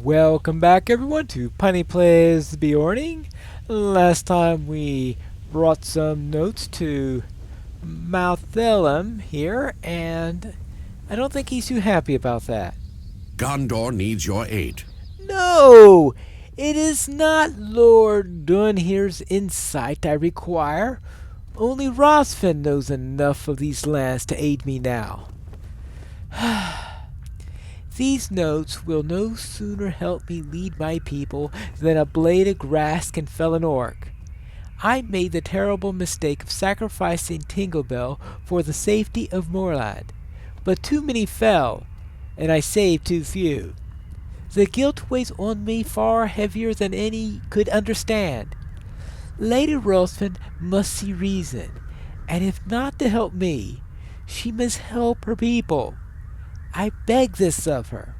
Welcome back everyone to Piney Plays Beorning. Last time we brought some notes to Mouthelum here, and I don't think he's too happy about that. Gondor needs your aid. No! It is not Lord Dunhere's insight I require. Only Rosfin knows enough of these lands to aid me now. These notes will no sooner help me lead my people than a blade of grass can fell an orc. I made the terrible mistake of sacrificing Tinglebell for the safety of Moorland, but too many fell, and I saved too few. The guilt weighs on me far heavier than any could understand. Lady Rosfin must see reason, and if not to help me, she must help her people. I beg this of her.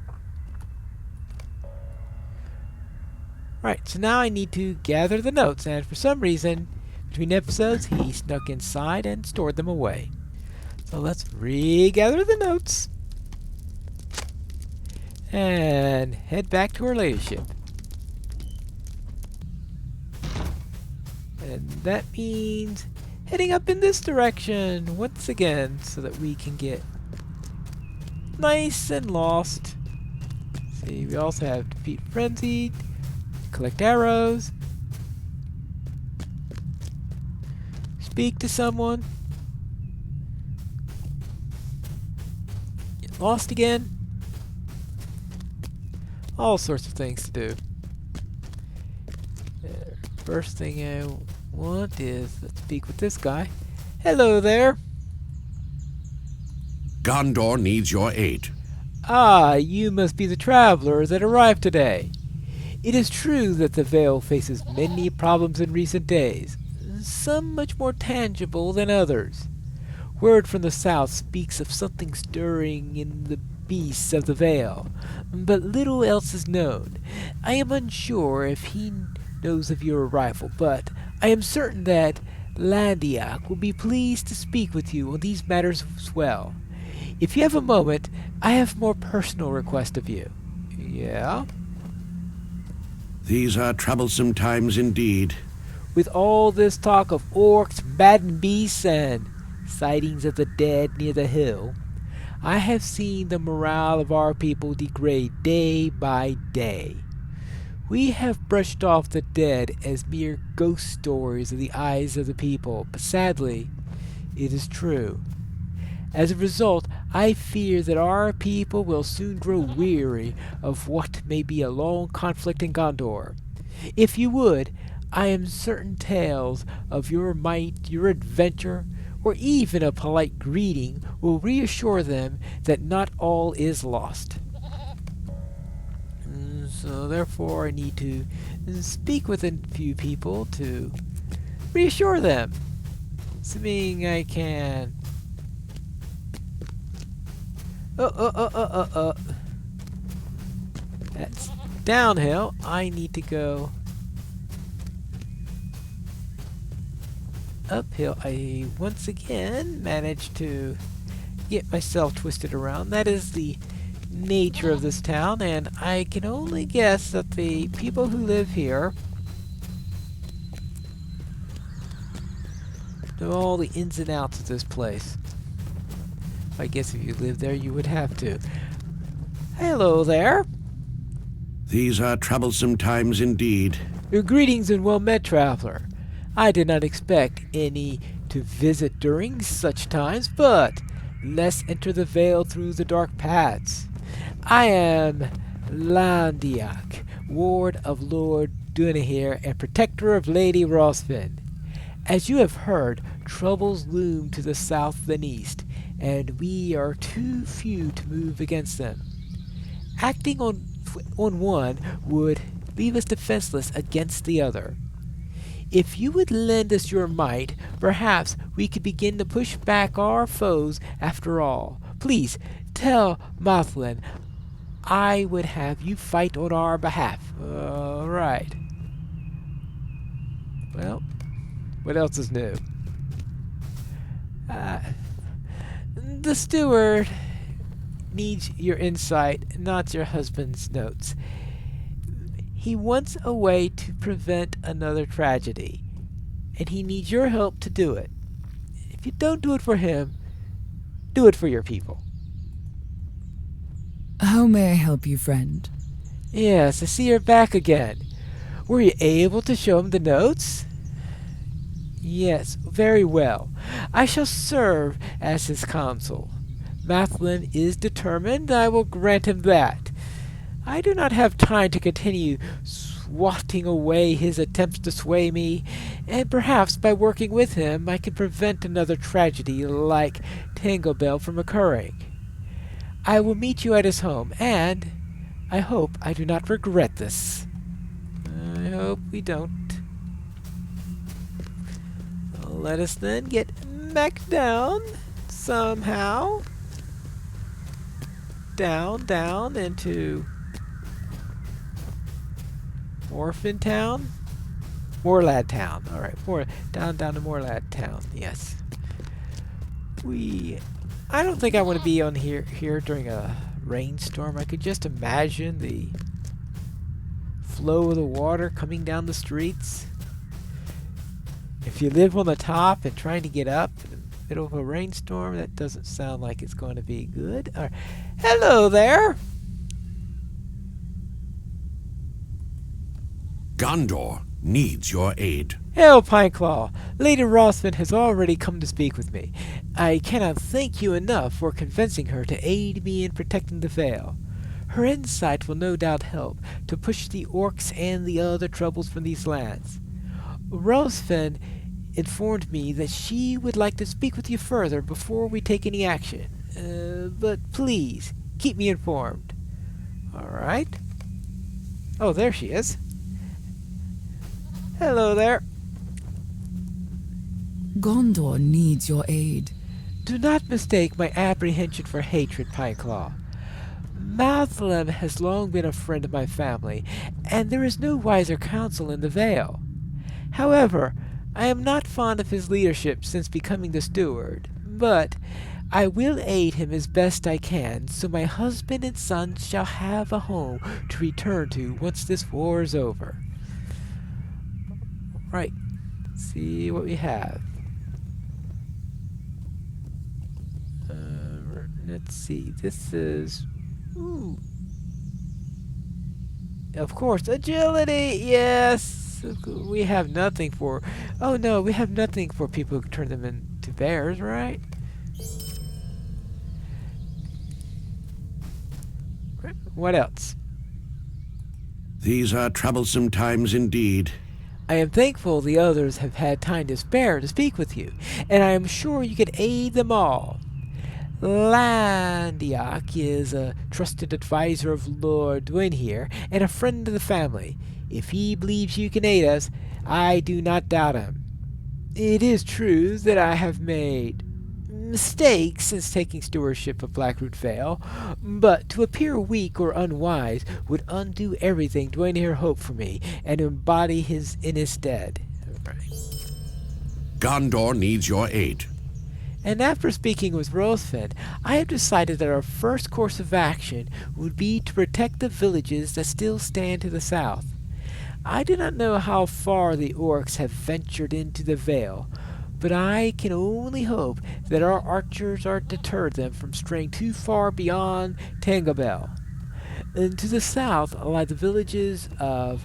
Right, so now I need to gather the notes, and for some reason, between episodes, he snuck inside and stored them away. So let's regather the notes and head back to our ladyship. And that means heading up in this direction once again so that we can get nice and lost. See, we also have defeat frenzied, collect arrows, speak to someone, get lost again, all sorts of things to do. First thing I want is, let's speak with this guy. Hello there. Gondor needs your aid. Ah, you must be the traveler that arrived today. It is true that the Vale faces many problems in recent days, some much more tangible than others. Word from the south speaks of something stirring in the beasts of the Vale, but little else is known. I am unsure if he knows of your arrival, but I am certain that Landiak will be pleased to speak with you on these matters as well. If you have a moment, I have a more personal request of you. Yeah? These are troublesome times indeed. With all this talk of orcs, maddened beasts, and sightings of the dead near the hill, I have seen the morale of our people degrade day by day. We have brushed off the dead as mere ghost stories in the eyes of the people, but sadly, it is true. As a result, I fear that our people will soon grow weary of what may be a long conflict in Gondor. If you would, I am certain tales of your might, your adventure, or even a polite greeting will reassure them that not all is lost. So therefore I need to speak with a few people to reassure them. Assuming I can... That's downhill. I need to go uphill. I once again managed to get myself twisted around. That is the nature of this town, and I can only guess that the people who live here know all the ins and outs of this place. I guess if you lived there, you would have to. Hello there. These are troublesome times indeed. Greetings and well met, traveler. I did not expect any to visit during such times, but let's enter the Vale through the dark paths. I am Landiak, ward of Lord Dunhere and protector of Lady Rosfin. As you have heard, troubles loom to the south and east, and we are too few to move against them. Acting on one would leave us defenseless against the other. If you would lend us your might, perhaps we could begin to push back our foes after all. Please, tell Mouthlin I would have you fight on our behalf. All right. Well, what else is new? The steward needs your insight, not your husband's notes. He wants a way to prevent another tragedy, and he needs your help to do it. If you don't do it for him, do it for your people. How may I help you, friend? Yes, I see you're back again. Were you able to show him the notes? Yes, very well. I shall serve as his counsel. Mathlin is determined, I will grant him that. I do not have time to continue swatting away his attempts to sway me, and perhaps by working with him I can prevent another tragedy like Tango Bell from occurring. I will meet you at his home, and I hope I do not regret this. I hope we don't. Let us then get back down somehow. Down into Orphan Town? Moorlad Town. Alright, down to Moorlad Town, yes. I don't think I want to be on here during a rainstorm. I could just imagine the flow of the water coming down the streets. If you live on the top and trying to get up in the middle of a rainstorm, that doesn't sound like it's going to be good. Hello there! Gondor needs your aid. Hail, Pineclaw! Lady Rothman has already come to speak with me. I cannot thank you enough for convincing her to aid me in protecting the Vale. Her insight will no doubt help to push the orcs and the other troubles from these lands. Rothman informed me that she would like to speak with you further before we take any action. But please, keep me informed. Alright. Oh, there she is. Hello there. Gondor needs your aid. Do not mistake my apprehension for hatred, Pineclaw. Mathlin has long been a friend of my family, and there is no wiser counsel in the Vale. However, I am not fond of his leadership since becoming the steward, but I will aid him as best I can, so my husband and son shall have a home to return to once this war is over. Right, see what we have. Let's see, this is... Ooh. Of course, agility, yes! We have nothing for... Oh no, we have nothing for people who turn them into bears, right? What else? These are troublesome times indeed. I am thankful the others have had time to spare to speak with you, and I am sure you can aid them all. Landiak is a trusted advisor of Lord Dwyn here, and a friend of the family. If he believes you can aid us, I do not doubt him. It is true that I have made mistakes since taking stewardship of Blackroot Vale, but to appear weak or unwise would undo everything Dwayne here hoped for me, and embody his in his stead. Right. Gondor needs your aid. And after speaking with Rothfend, I have decided that our first course of action would be to protect the villages that still stand to the south. I do not know how far the orcs have ventured into the Vale, but I can only hope that our archers are deterred them from straying too far beyond Tangabel. And to the south lie the villages of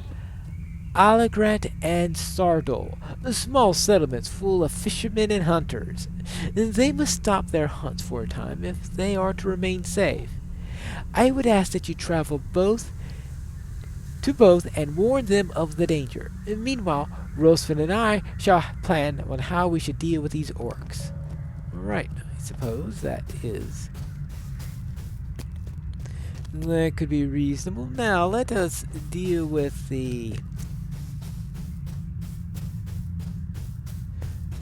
Alagrant and Sardol, small settlements full of fishermen and hunters. They must stop their hunts for a time if they are to remain safe. I would ask that you travel to both and warn them of the danger. Meanwhile, Rosfin and I shall plan on how we should deal with these orcs. Right, I suppose that could be reasonable. Now, let us deal with the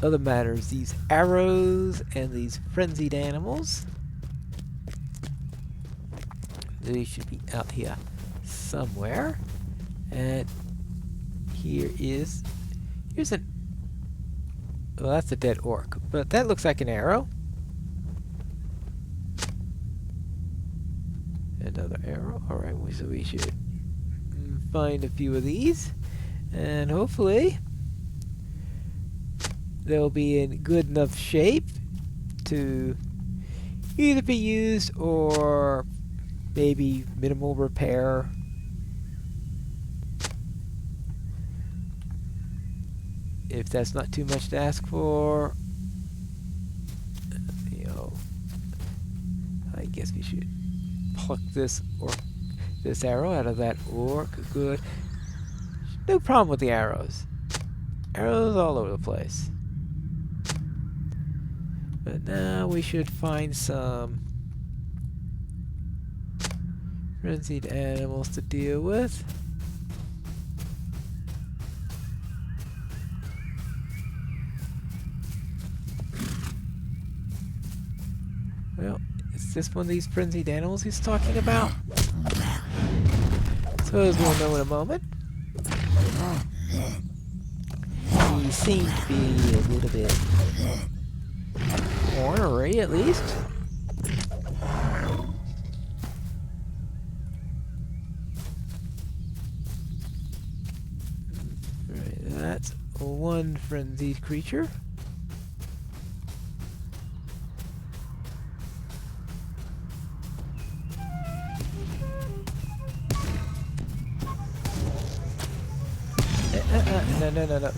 other matters, these arrows and these frenzied animals. They should be out here somewhere. And here's well, that's a dead orc, but that looks like an arrow. Another arrow. Alright, so we should find a few of these, and hopefully they'll be in good enough shape to either be used or maybe minimal repair. If that's not too much to ask for, you know, I guess we should pluck this arrow out of that orc. Good. No problem with the arrows. Arrows all over the place. But now we should find some frenzied animals to deal with. Well, is this one of these frenzied animals he's talking about? Suppose we'll know in a moment. He seemed to be a little bit ornery, at least. Right, that's one frenzied creature. No.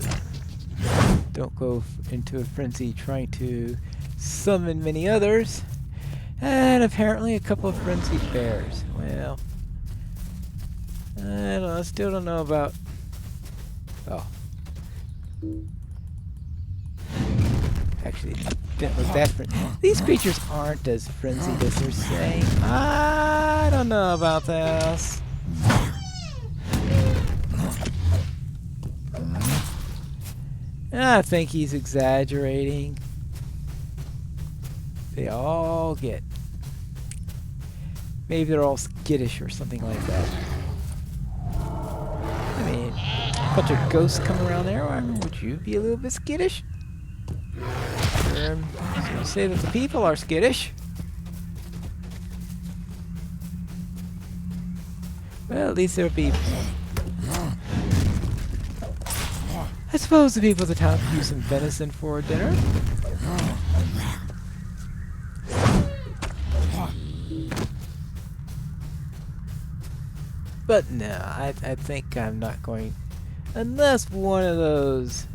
Don't go into a frenzy trying to summon many others. And apparently a couple of frenzied bears. Well, I don't know, I still don't know about... Oh. Actually, it didn't look that frenzied. These creatures aren't as frenzied as they're saying. I don't know about this. I think he's exaggerating. They all get... Maybe they're all skittish or something like that. I mean, a bunch of ghosts come around there. Would you be a little bit skittish? So you say that the people are skittish. Well, at least there'll be... I suppose the people of the town could use some venison for dinner. But no, I think I'm not going... Unless one of those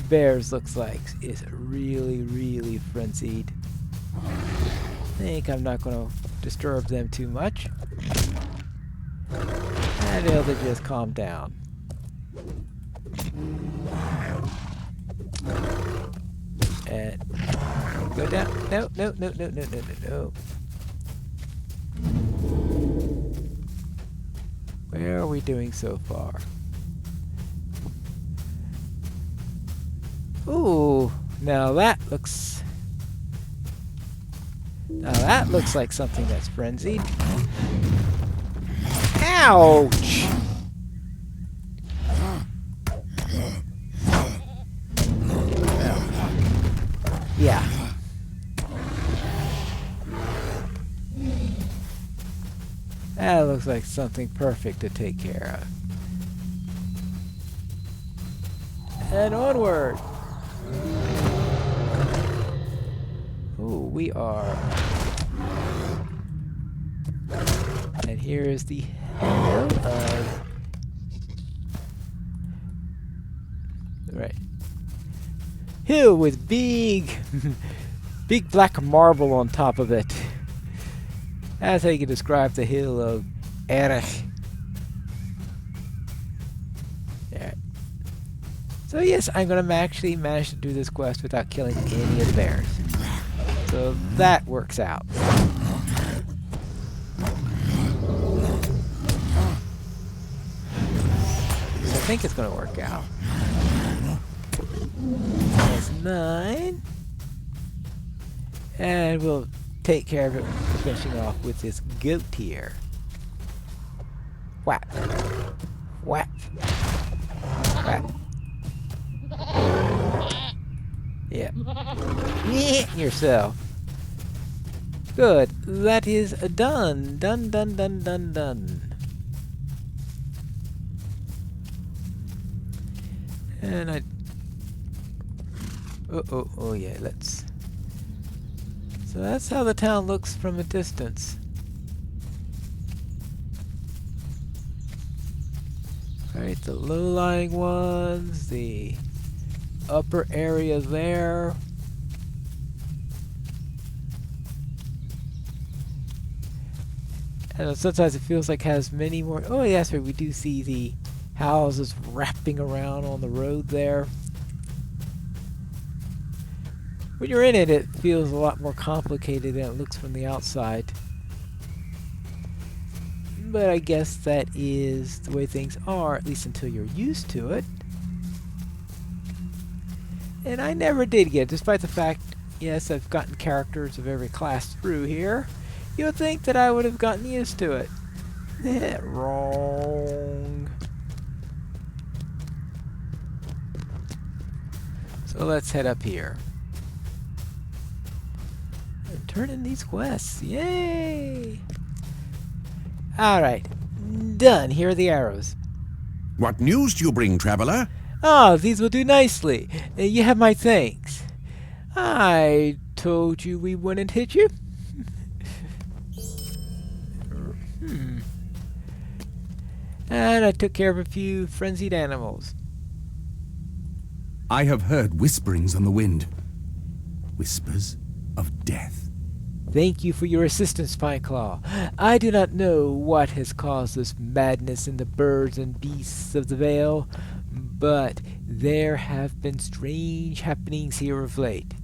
bears looks like is really, really frenzied. I think I'm not going to disturb them too much. And they'll just calm down. And go down. No. Where are we doing so far? Ooh, now that looks like something that's frenzied. Ouch! Yeah. That looks like something perfect to take care of. And onward! Ooh, we are... And here is the hill of... Right. Hill with big black marble on top of it. That's how you can describe the hill of Erich. Yeah. So yes, I'm gonna actually manage to do this quest without killing any of the bears. So that works out. So I think it's gonna work out. That's 9. And we'll take care of it, finishing off with this goat here. Whap. Whap. Whap. Yeah. Yourself. Good. That is done. Done. And I... Oh yeah, let's... So that's how the town looks from a distance. Right, the low-lying ones, the upper area there. And sometimes it feels like it has many more. Oh, yes, right, we do see the houses wrapping around on the road there. When you're in it, it feels a lot more complicated than it looks from the outside. But I guess that is the way things are, at least until you're used to it. And I never did get it, despite the fact, yes, I've gotten characters of every class through here. You would think that I would have gotten used to it. Wrong. So let's head up here. And turn in these quests. Yay! Alright. Done. Here are the arrows. What news do you bring, traveler? Ah, these will do nicely. You have my thanks. I told you we wouldn't hit you. And I took care of a few frenzied animals. I have heard whisperings on the wind. Whispers of death. Thank you for your assistance, Pineclaw. I do not know what has caused this madness in the birds and beasts of the Vale, but there have been strange happenings here of late.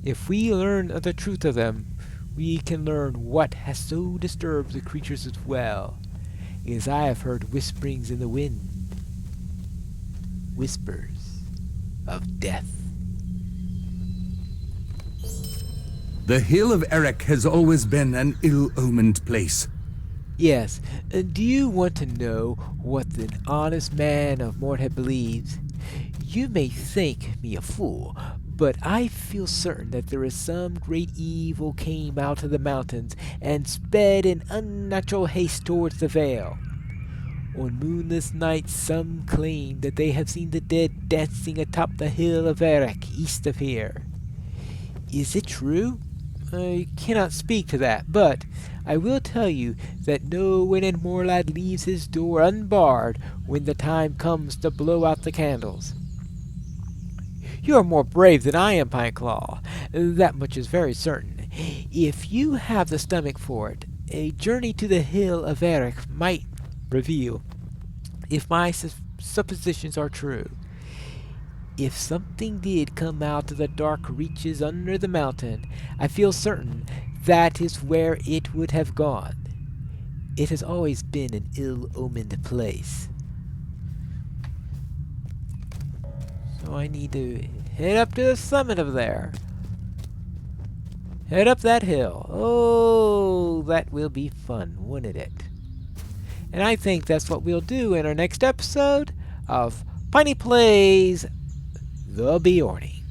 If we learn the truth of them, we can learn what has so disturbed the creatures as well, as I have heard whisperings in the wind. Whispers of death. The Hill of Erech has always been an ill-omened place. Yes, do you want to know what an honest man of Mordhead believes? You may think me a fool, but I feel certain that there is some great evil came out of the mountains and sped in unnatural haste towards the Vale. On moonless nights some claim that they have seen the dead dancing atop the Hill of Erech east of here. Is it true? I cannot speak to that, but I will tell you that no one in Morlad leaves his door unbarred when the time comes to blow out the candles. You are more brave than I am, Pineclaw. That much is very certain. If you have the stomach for it, a journey to the Hill of Erech might reveal if my suppositions are true. If something did come out of the dark reaches under the mountain, I feel certain that is where it would have gone. It has always been an ill-omened place. So I need to head up to the summit of there. Head up that hill. Oh, that will be fun, wouldn't it? And I think that's what we'll do in our next episode of Piney Plays the Beorning.